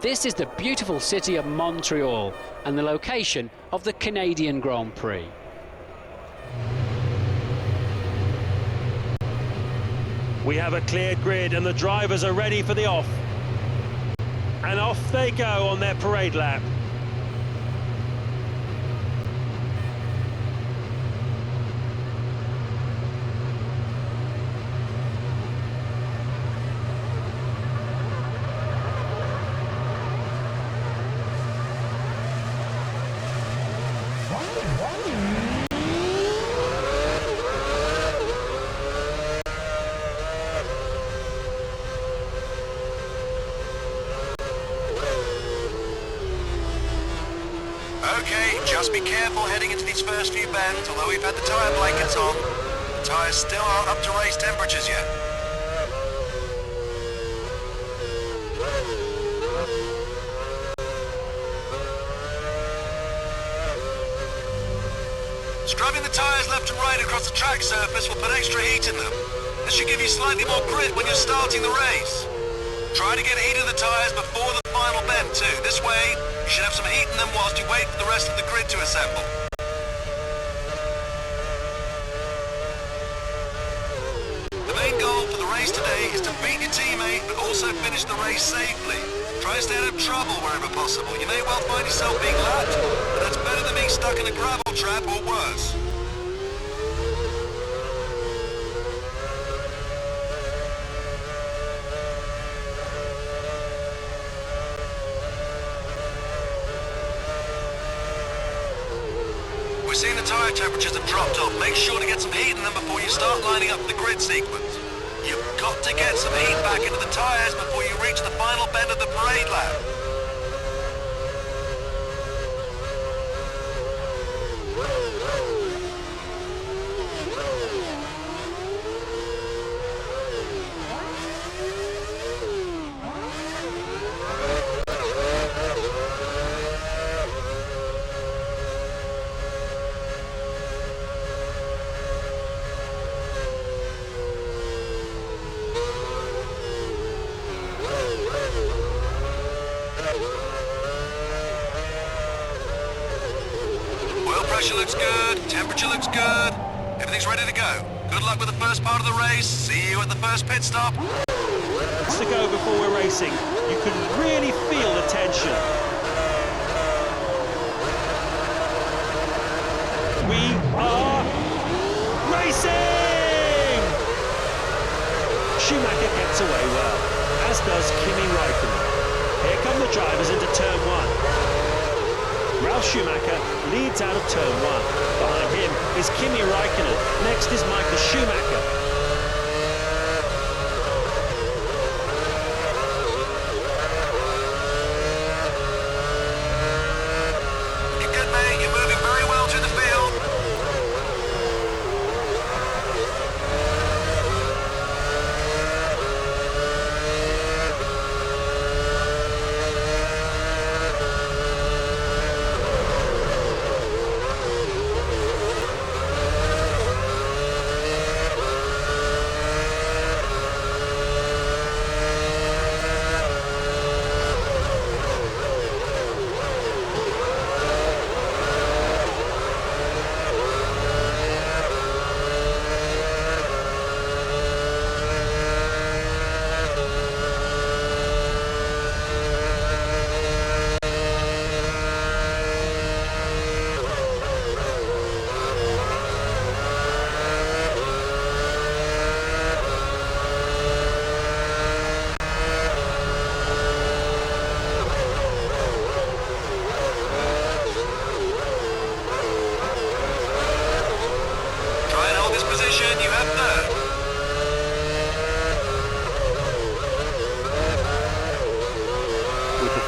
This is the beautiful city of Montreal and the location of the Canadian Grand Prix. We have a cleared grid and the drivers are ready for the off. And off they go on their parade lap. Okay, just be careful heading into these first few bends. Although we've had the tyre blankets on, the tyres still aren't up to race temperatures yet. Scrubbing the tyres left and right across the track surface will put extra heat in them. This should give you slightly more grip when you're starting the race. Try to get heat in the tyres before the final bend too. This way, you should have some heat in them whilst you wait for the rest of the grid to assemble. The main goal for the race today is to beat your teammate, but also finish the race safely. Try to stay out of trouble wherever possible. You may well find yourself being lapped, but that's better than being stuck in a gravel trap or worse. We're seeing the tyre temperatures have dropped off. Make sure to get some heat in them before you start lining up the grid sequence. You've got to get some heat back into the tyres before you reach the final bend of the parade lap. Pressure looks good, temperature looks good, everything's ready to go. Good luck with the first part of the race. See you at the first pit stop. Just to go before we're racing, you can really feel the tension. We are racing! Schumacher gets away well, as does Kimi Räikkönen. Here come the drivers into turn one. Ralf Schumacher leads out of turn one. Behind him is Kimi Räikkönen. Next is Michael Schumacher. You're good, mate. You're moving very well through the field.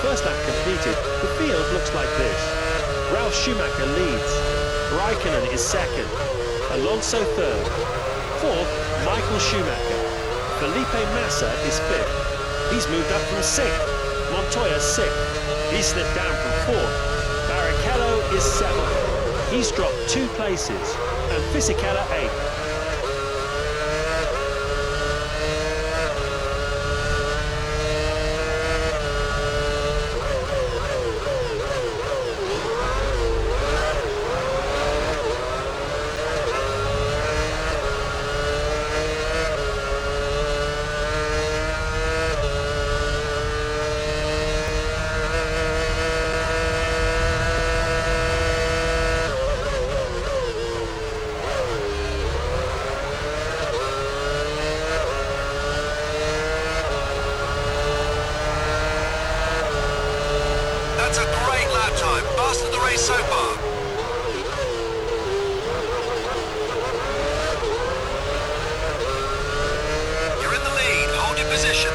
First lap completed, the field looks like this. Ralf Schumacher leads. Räikkönen is second. Alonso third. Fourth, Michael Schumacher. Felipe Massa is fifth. He's moved up from sixth. Montoya sixth. He slipped down from fourth. Barrichello is seventh. He's dropped 2 places. And Fisichella eighth. That's a great lap time. Faster than the race so far. You're in the lead. Hold your position.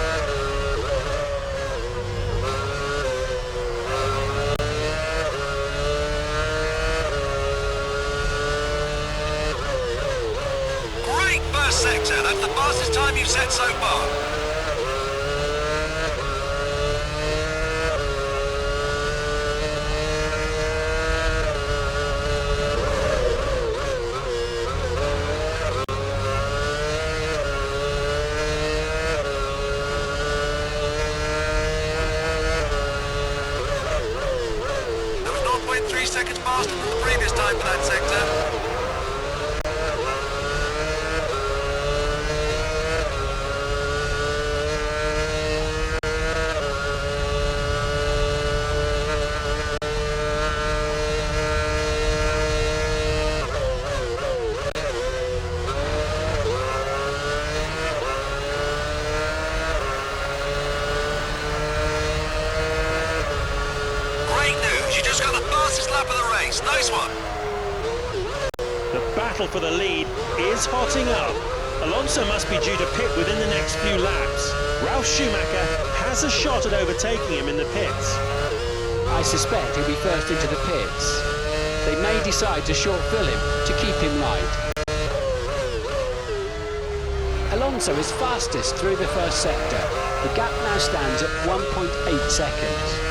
Great first sector. That's the fastest time you've set so far. That was 0.3 seconds faster than the previous time for that sector. Great news, you just got the fastest lap of the race. Nice one. The battle for the lead is hotting up. Alonso must be due to pit within the next few laps. Ralf Schumacher has a shot at overtaking him in the pits. I suspect he'll be first into the pits. They may decide to short-fill him to keep him light. Alonso is fastest through the first sector. The gap now stands at 1.8 seconds.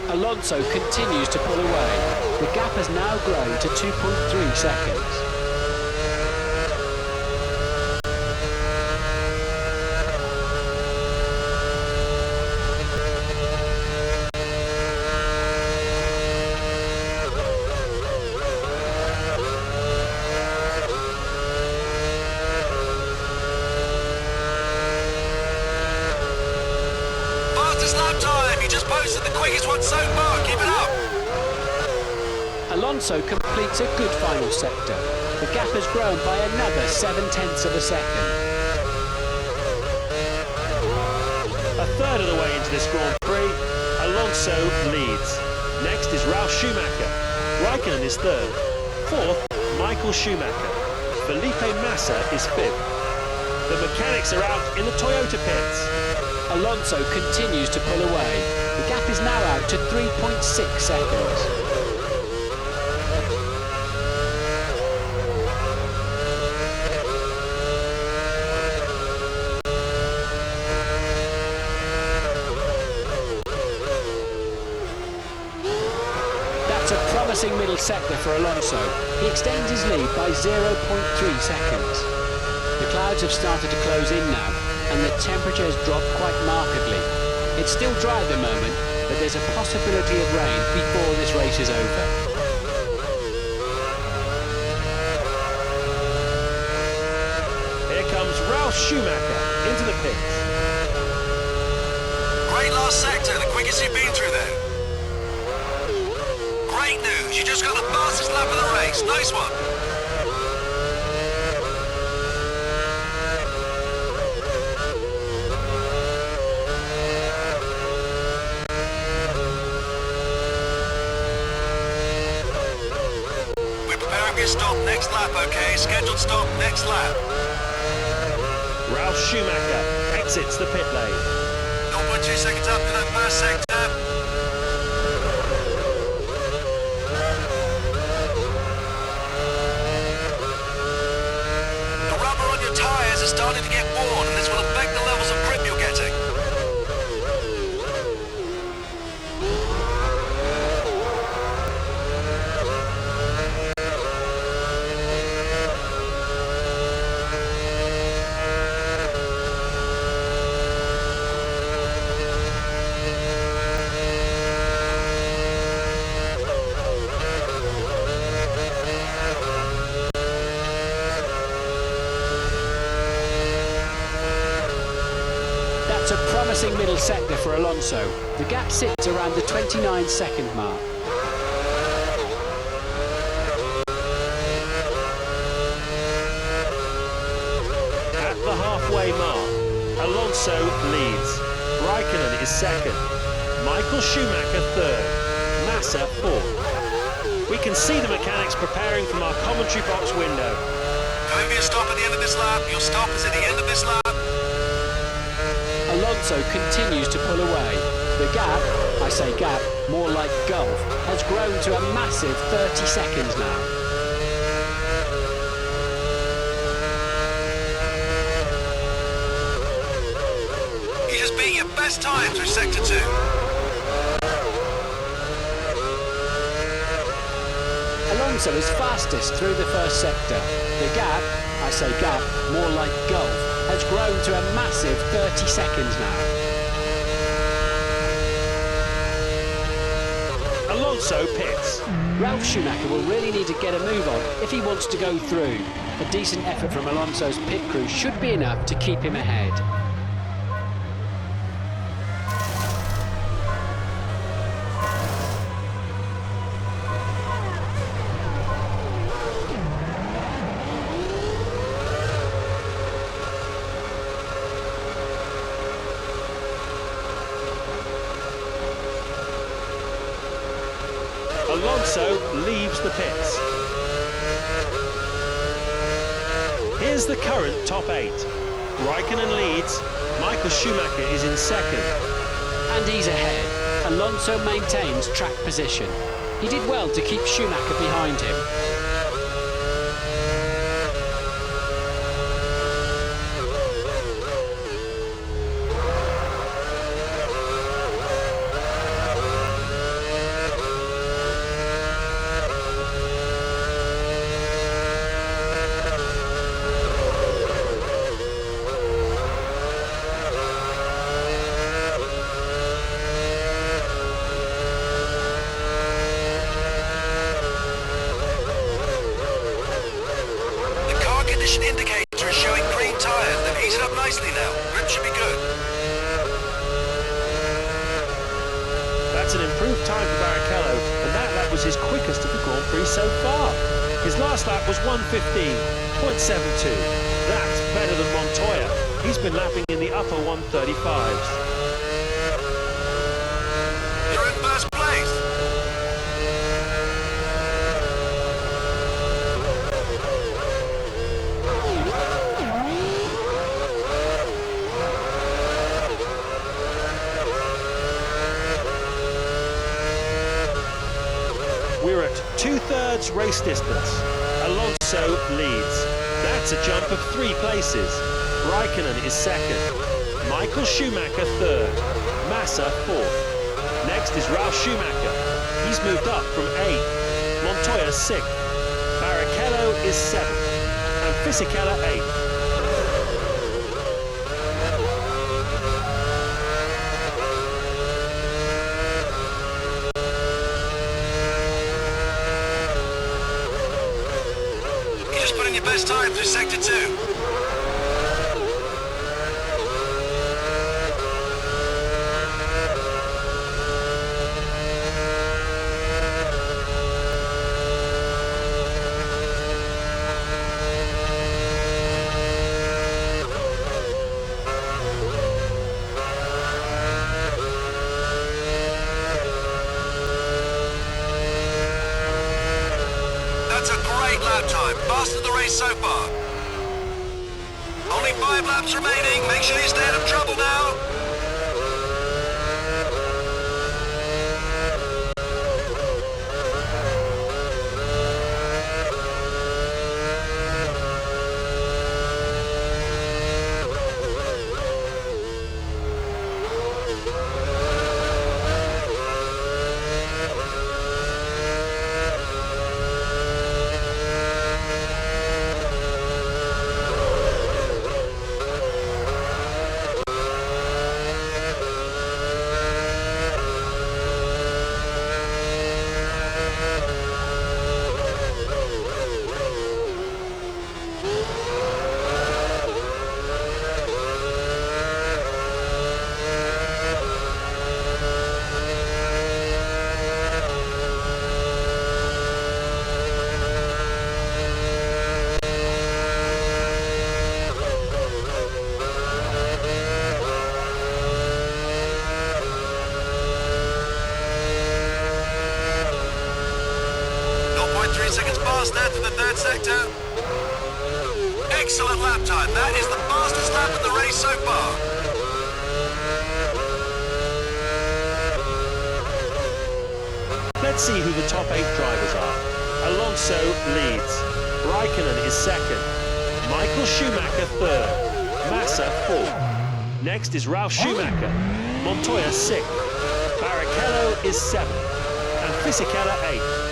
Alonso continues to pull away. The gap has now grown to 2.3 seconds. Fastest lap time. You just posted the quickest one so far. Keep it up. Alonso completes a good final sector. The gap has grown by another 0.7 of a second. A third of the way into this Grand Prix, Alonso leads. Next is Ralf Schumacher. Raikkonen is third. Fourth, Michael Schumacher. Felipe Massa is fifth. The mechanics are out in the Toyota pits. Alonso continues to pull away. The gap is now out to 3.6 seconds. That's a promising middle sector for Alonso. He extends his lead by 0.3 seconds. The clouds have started to close in now, and the temperature has dropped quite markedly. It's still dry at the moment, but there's a possibility of rain before this race is over. Here comes Ralf Schumacher into the pits. Great last sector, the quickest you've been through there. Great news, you just got the fastest lap of the race. Nice one. We're preparing for your stop next lap, okay? Scheduled stop next lap. Ralf Schumacher exits the pit lane. 0.2 seconds up to that first sector. The rubber on your tyres is starting to get worn, and this will affect the levels of grip you're getting. That's a promising middle sector for Alonso. The gap sits around the 29-second mark. At the halfway mark, Alonso leads. Raikkonen is second. Michael Schumacher third. Massa fourth. We can see the mechanics preparing from our commentary box window. Going for your stop at the end of this lap. Your stop is at the end of this lap. Alonso continues to pull away. The gap, I say gap, more like gulf, has grown to a massive 30 seconds now. You just beat your best time through Sector 2. Alonso is fastest through the first sector. The gap, I say gap, more like gulf, has grown to a massive 30 seconds now. Alonso pits. Ralf Schumacher will really need to get a move on if he wants to go through. A decent effort from Alonso's pit crew should be enough to keep him ahead. Alonso leaves the pits. Here's the current top 8. Raikkonen leads. Michael Schumacher is in second. And he's ahead. Alonso maintains track position. He did well to keep Schumacher behind him. Indicator is showing green tyres. They've heated up nicely now. Grip should be good. That's an improved time for Barrichello, and that lap was his quickest of the Grand Prix so far. His last lap was 1:15.72. That's better than Montoya. He's been lapping in the upper 1:35s. You're in first place. We're at 2/3 race distance. Alonso leads. That's a jump of 3 places. Raikkonen is second. Michael Schumacher third. Massa fourth. Next is Ralf Schumacher. He's moved up from 8th. Montoya 6th. Barrichello is 7th. And Fisichella 8th. Best time through Sector 2. That's a great lap time. Faster than the race so far. Only 5 laps remaining. Make sure you stay out of trouble now. almost there to the third sector. Excellent lap time. That is the fastest lap of the race so far. Let's see who the top 8 drivers are. Alonso leads. Raikkonen is second. Michael Schumacher third. Massa fourth. Next is Ralf Schumacher. Montoya sixth. Barrichello is seventh. And Fisichella eighth.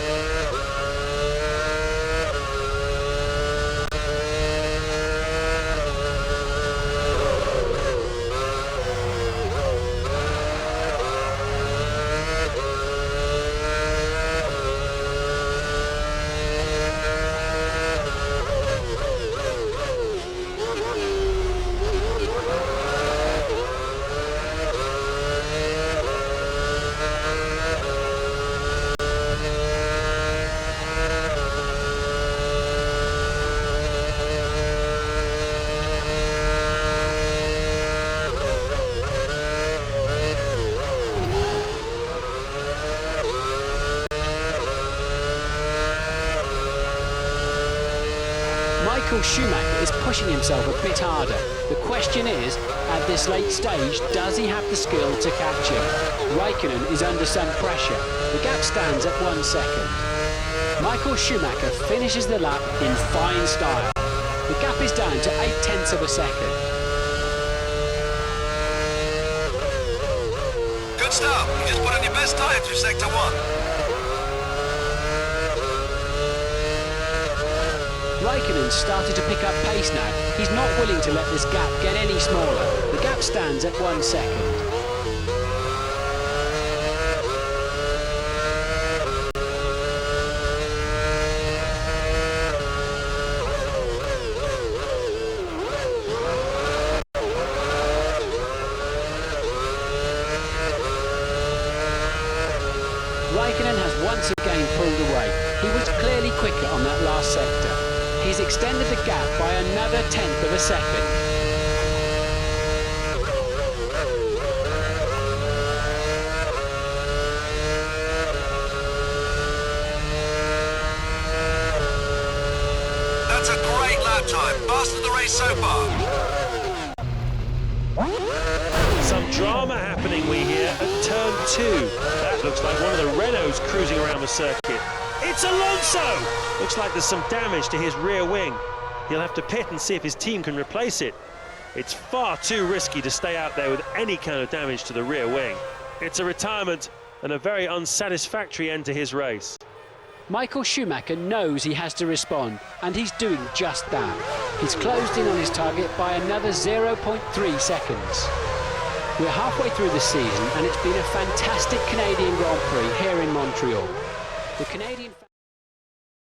Michael Schumacher is pushing himself a bit harder. The question is, at this late stage, does he have the skill to catch him? Raikkonen is under some pressure. The gap stands at 1 second. Michael Schumacher finishes the lap in fine style. The gap is down to 0.8 of a second. Good start. You just put in your best time through sector 1. Raikkonen's started to pick up pace now. He's not willing to let this gap get any smaller. The gap stands at 1 second. Raikkonen has once again pulled away. He was clearly quicker on that last sector. He's extended the gap by another 1/10 of a second. That's a great lap time. Fastest of the race so far. Some drama happening, we hear, at turn 2. That looks like one of the Renaults cruising around the circuit. It's Alonso! Looks like there's some damage to his rear wing. He'll have to pit and see if his team can replace it. It's far too risky to stay out there with any kind of damage to the rear wing. It's a retirement and a very unsatisfactory end to his race. Michael Schumacher knows he has to respond, and he's doing just that. He's closed in on his target by another 0.3 seconds. We're halfway through the season, and it's been a fantastic Canadian Grand Prix here in Montreal. The Canadian